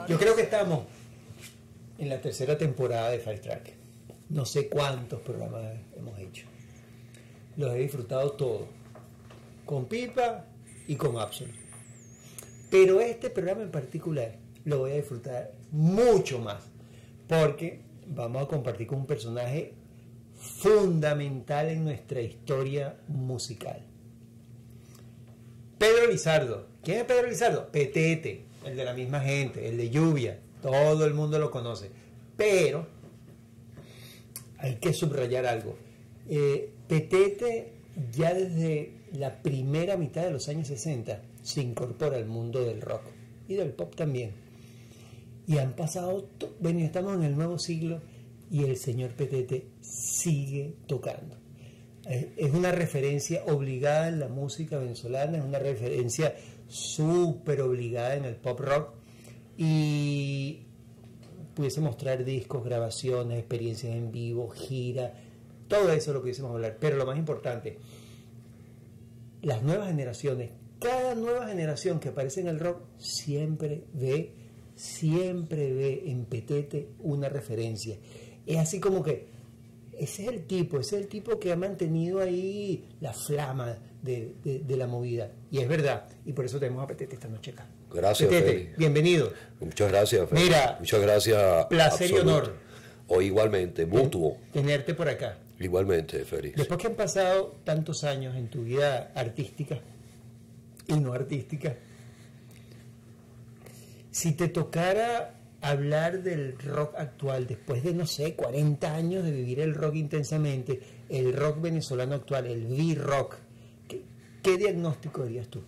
Yo creo que estamos en la tercera temporada de Five Track. No sé cuántos programas hemos hecho. Los he disfrutado todos, con Pipa y con Absol. Pero este programa en particular lo voy a disfrutar mucho más, porque vamos a compartir con un personaje fundamental en nuestra historia musical. Pedro Lizardo. ¿Quién es Pedro Lizardo? Petete, el de la misma gente, el de Lluvia. Todo el mundo lo conoce. Pero hay que subrayar algo. Petete ya desde la primera mitad de los años 60 se incorpora al mundo del rock y del pop también. Y han pasado, bueno, estamos en el nuevo siglo y el señor Petete sigue tocando. Es una referencia obligada en la música venezolana, es una referencia súper obligada en el pop rock, y pudiese mostrar discos, grabaciones, experiencias en vivo, gira, todo eso lo pudiésemos hablar. Pero lo más importante, las nuevas generaciones, cada nueva generación que aparece en el rock siempre ve en Petete una referencia. Es así como que ese es el tipo que ha mantenido ahí la flama de la movida. Y es verdad, y por eso tenemos a Petete esta noche acá. Gracias, Petete, Félix. Bienvenido. Muchas gracias, Félix. Mira, muchas gracias. Placer y honor. O igualmente, mutuo. Tenerte por acá. Igualmente, Félix. Después que han pasado tantos años en tu vida artística y no artística, si te tocara hablar del rock actual, después de, no sé, 40 años de vivir el rock intensamente, el rock venezolano actual, el V-Rock, ¿qué diagnóstico dirías tú?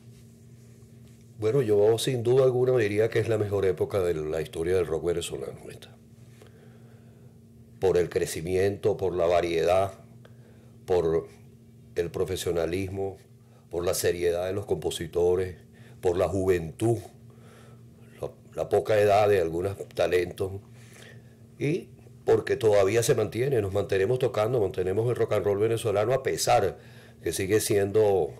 Bueno, yo sin duda alguna diría que es la mejor época de la historia del rock venezolano esta. Por el crecimiento, por la variedad, por el profesionalismo, por la seriedad de los compositores, por la juventud, la poca edad de algunos talentos, y porque todavía se mantiene, nos mantenemos tocando, mantenemos el rock and roll venezolano, a pesar que sigue siendo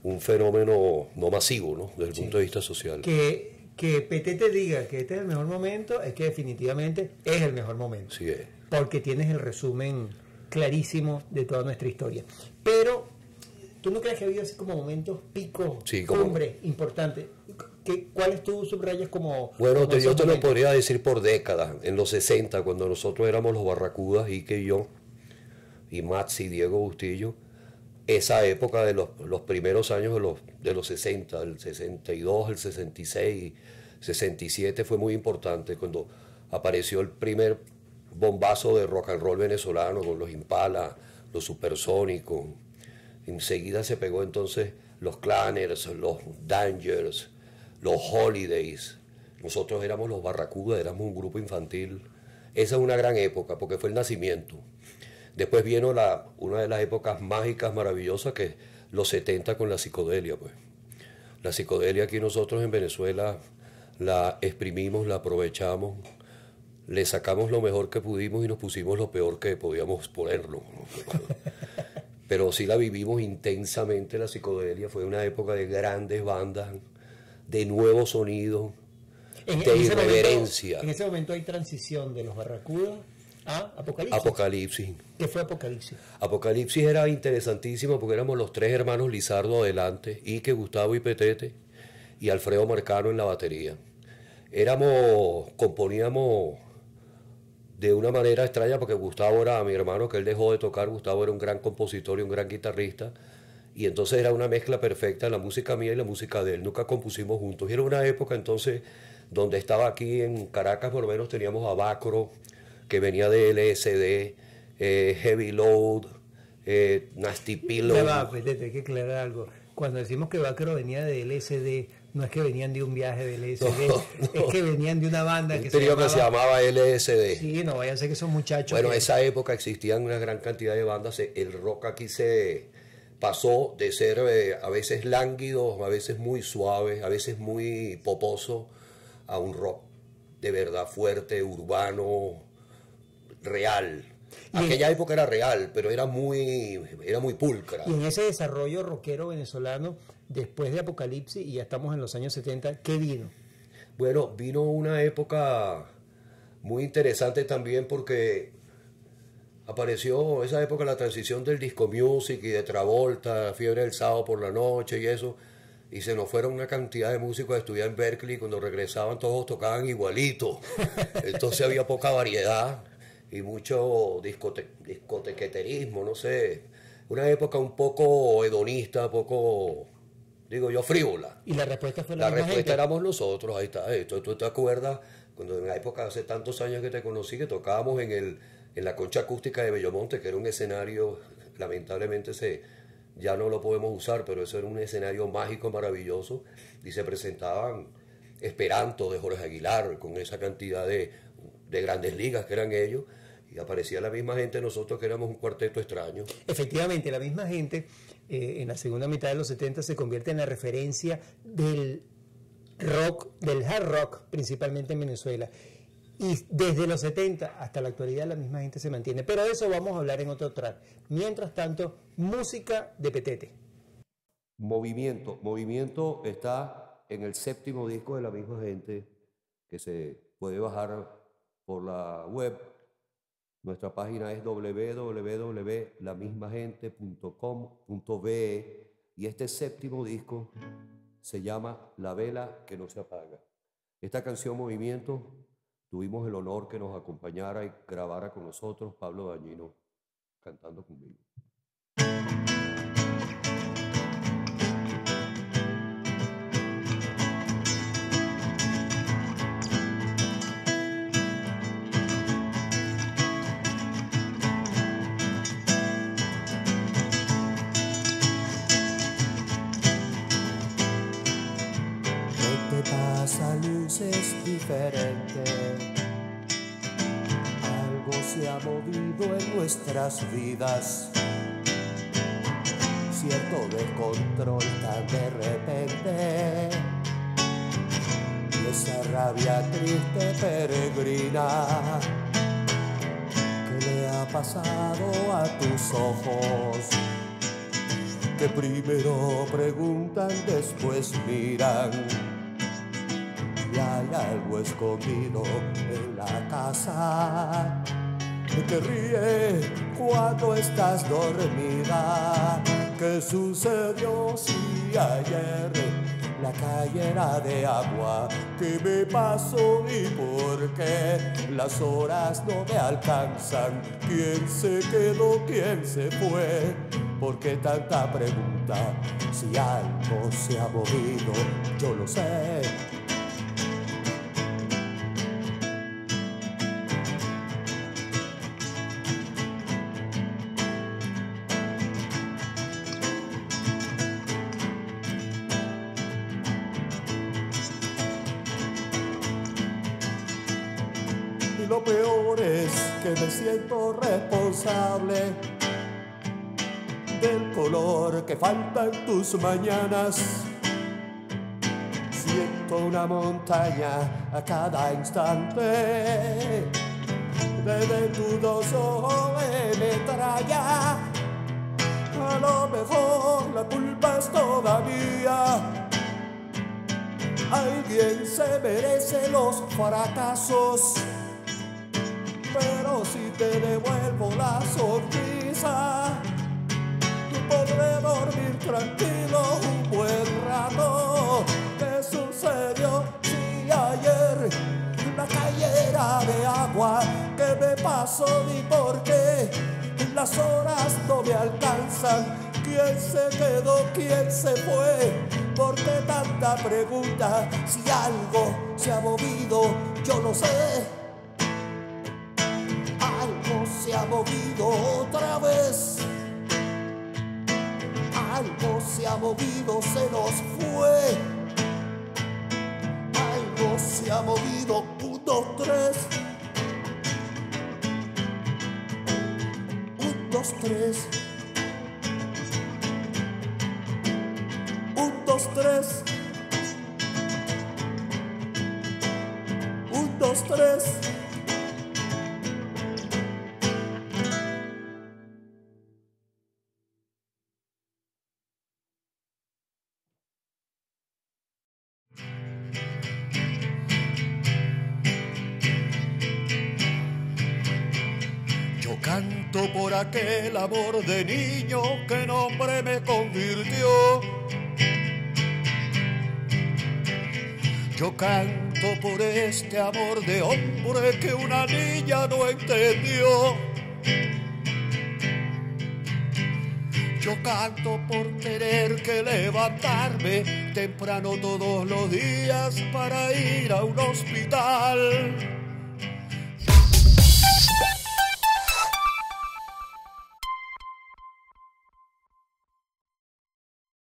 un fenómeno no masivo, ¿no? Desde el punto de vista social. Que Petete diga que este es el mejor momento, es que definitivamente es el mejor momento. Sí es. Porque tienes el resumen clarísimo de toda nuestra historia. Pero, ¿tú no crees que ha habido así como momentos picos, sí, cumbre, importantes? ¿Cuáles tú subrayas como...? Bueno, como yo te lo podría decir por décadas. En los 60, cuando nosotros éramos los Barracudas, Ike y yo, y Maxi, Diego Bustillo, esa época de los primeros años de los 60, el 62, el 66, 67, fue muy importante cuando apareció el primer bombazo de rock and roll venezolano con los Impala, los Supersónicos. Enseguida se pegó entonces los Clanners, los Dangers, los Holidays. Nosotros éramos los Barracudas, éramos un grupo infantil. Esa es una gran época porque fue el nacimiento. Después vino una de las épocas mágicas, maravillosas, que es los 70 con la psicodelia, pues. La psicodelia aquí nosotros en Venezuela la exprimimos, la aprovechamos, le sacamos lo mejor que pudimos y nos pusimos lo peor que podíamos ponerlo, ¿no? Pero sí la vivimos intensamente, la psicodelia. Fue una época de grandes bandas, de nuevos sonidos, de irreverencia. En ese momento hay transición de los Barracudas a Apocalipsis. Apocalipsis. ¿Qué fue Apocalipsis? Apocalipsis era interesantísimo porque éramos los tres hermanos Lizardo adelante, Ike, Gustavo y Petete, y Alfredo Marcano en la batería. Componíamos de una manera extraña porque Gustavo era mi hermano, que él dejó de tocar. Gustavo era un gran compositor y un gran guitarrista, y entonces era una mezcla perfecta, la música mía y la música de él. Nunca compusimos juntos, y era una época entonces donde estaba aquí en Caracas, por lo menos teníamos a Bacro, que venía de LSD, Heavy Load, Nasty Pillow. Ya va, Petete, hay que aclarar algo. Cuando decimos que Bacro venía de LSD, no es que venían de un viaje de LSD, es que venían de una banda que se llamaba LSD. Sí, no vaya a ser que son muchachos. Bueno, en esa época existían una gran cantidad de bandas. El rock aquí se pasó de ser a veces lánguido, a veces muy suave, a veces muy poposo, a un rock de verdad fuerte, urbano, real. Aquella época era real, pero era muy pulcra. Y en ese desarrollo rockero venezolano, después de Apocalipsis, y ya estamos en los años 70, ¿qué vino? Bueno, vino una época muy interesante también porque apareció esa época la transición del disco music y de Travolta, Fiebre del Sábado por la noche y eso, y se nos fueron una cantidad de músicos a estudiar en Berkeley. Cuando regresaban todos tocaban igualito, entonces había poca variedad y mucho discotequeterismo, no sé, una época un poco hedonista, poco, digo yo, frívola. Y la respuesta fue la La misma respuesta gente. éramos nosotros, ahí está. ¿Tú te acuerdas cuando en la época, hace tantos años que te conocí, que tocábamos en la concha acústica de Bellomonte, que era un escenario, lamentablemente ya no lo podemos usar, pero eso era un escenario mágico, maravilloso, y se presentaban Esperanto de Jorge Aguilar, con esa cantidad de grandes ligas que eran ellos, y aparecía la misma gente, nosotros que éramos un cuarteto extraño. Efectivamente, la misma gente en la segunda mitad de los 70 se convierte en la referencia del rock, del hard rock, principalmente en Venezuela. Y desde los 70 hasta la actualidad la misma gente se mantiene. Pero de eso vamos a hablar en otro track. Mientras tanto, música de Petete. Movimiento está en el 7º disco de la misma gente, que se puede bajar por la web. Nuestra página es www.lamismagente.com.be y este 7º disco se llama La vela que no se apaga. Esta canción Movimiento tuvimos el honor que nos acompañara y grabara con nosotros Pablo Dañino cantando conmigo. Luces diferentes, algo se ha movido en nuestras vidas, cierto descontrol tan de repente, y esa rabia triste peregrina, ¿qué le ha pasado a tus ojos? Que primero preguntan, después miran. Y hay algo escondido en la casa que te ríe cuando estás dormida. ¿Qué sucedió si ayer la calle era de agua? ¿Qué me pasó y por qué las horas no me alcanzan? ¿Quién se quedó? ¿Quién se fue? ¿Por qué tanta pregunta? Si algo se ha movido, yo lo sé. Y lo peor es que me siento responsable del color que falta en tus mañanas. Siento una montaña a cada instante, desde tus dos ojos de metralla. A lo mejor la culpa es toda mía. Alguien se merece los fracasos, pero si te devuelvo la sonrisa, podré dormir tranquilo un buen rato. ¿Qué sucedió si ayer la calle era de agua? ¿Qué me pasó y por qué las horas no me alcanzan? ¿Quién se quedó? ¿Quién se fue? ¿Por qué tanta pregunta? Si algo se ha movido, yo lo sé. Algo se ha movido otra vez. Algo se ha movido, se nos fue. Algo se ha movido, 1, 2, 3. 1, 2, 3. 1, 2, 3. 1, 2, 3. canto por aquel amor de niño que en hombre me convirtió. Yo canto por este amor de hombre que una niña no entendió. Yo canto por tener que levantarme temprano todos los días para ir a un hospital.